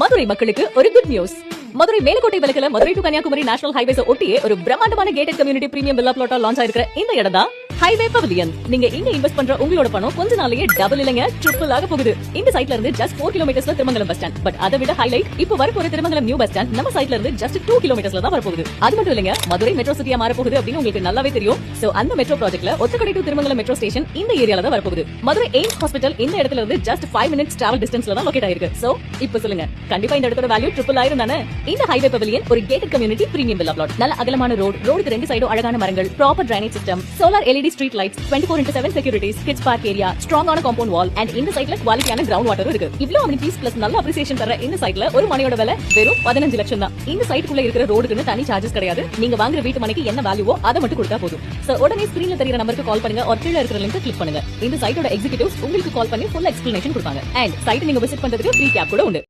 மதுரை மக்களுக்கு ஒரு good news. Madurai Melakottai விலகல Madurai to Kanyakumari national highways ஒட்டியே ஒரு பிரம்மாண்டமான கேட்டட் கம்யூனிட்டி பிரீமியம் வில்லா பிளாட்டா லான்ச் ஆயிருக்கிற இந்த இடம் தான் ஹைவே பவிலியன். நீங்க இங்க இன்வெஸ்ட் பண்ற உங்களோட பணம் கொஞ்ச நாளையே டபுள் இல்லங்க ட்ரிபிள் ஆக போகுது. இந்த சைட்ல இருந்து ஜஸ்ட் 4 கிலோமீட்டர்ஸ்ல திருமங்கலம் பஸ் ஸ்டாண்ட். பட் அதை விட ஹைலைட் இப்போ வரப்போற திருமங்கலம் நியூ பஸ் ஸ்டாண்ட் நம்ம சைட்ல இருந்து ஜஸ்ட் 2 கிலோமீட்டர்ஸ்ல தான் வரப்போகுது. அது மட்டும் இல்லங்க, மதுரை மெட்ரோ சிட்டியா மாற போகுது அப்படின்னு உங்களுக்கு நல்லாவே தெரியும். சோ அந்த மெட்ரோ ப்ராஜெக்ட்ல Othakadai to Thirumangalam metro station இந்த ஏரியால தான் வரப்போகுது. மதுரை எய்ம்ஸ் ஹாஸ்பிட்டல் இந்த இடத்துல இருந்து ஜஸ்ட் 5 மினிட்ஸ் டிராவல் டிஸ்டன்ஸ்ல தான் லொகேட் ஆயிருக்கு. சோ இப்போ சொல்லுங்க, கண்டிப்பா இந்த இடத்தோட வேல்யூ ட்ரிபிள் ஆயிரும் தானே? இந்த ஹைவே பவிலியன் ஒரு gated community premium villa plot. நல்ல அகலமான ரோடுக்கு ரெண்டு சைடும் அழகான மரங்கள், proper drainage system, solar LED street lights, 24x7 securities, kids park area, ஸ்ட்ராங்கான காம்பவுண்ட் வால் அண்ட் இந்த சைட்ல குவாலிட்டியான கிரவுண்ட் வாட்டரும் இருக்கு. இவ்ளோ அமெனிட்டிஸ் பிளஸ் நல்ல அப்ரிசியேஷன் தர இந்த சைட்ல ஒரு மனையோட விலை வெறும் 15 லட்சம் தான். இந்த சைட்டுக்குள்ள இருக்கிற ரோடுக்குன்னு தனி சார்ஜஸ் கிடையாது. நீங்க வாங்குற வீட்டு மனைக்கு என்ன வேல்யூவோ அதை மட்டும் கொடுத்தா போதும். சோ உடனே ஸ்கிரீன்ல தெரியுற நம்பருக்கு கால் பண்ணுங்க, ஒரு கீழ இருக்கிற லிங்க் கிளிக் பண்ணுங்க. இந்த சைட்டோட எக்ஸிகியூட்டிவ்ஸ் உங்களுக்கு கால் பண்ணி ஃபுல் எக்ஸ்பிளனேஷன் கொடுப்பாங்க. அண்ட் சைட் நீங்க விசிட் பண்றதுக்கு ஃப்ரீ கேப் கூட உண்டு.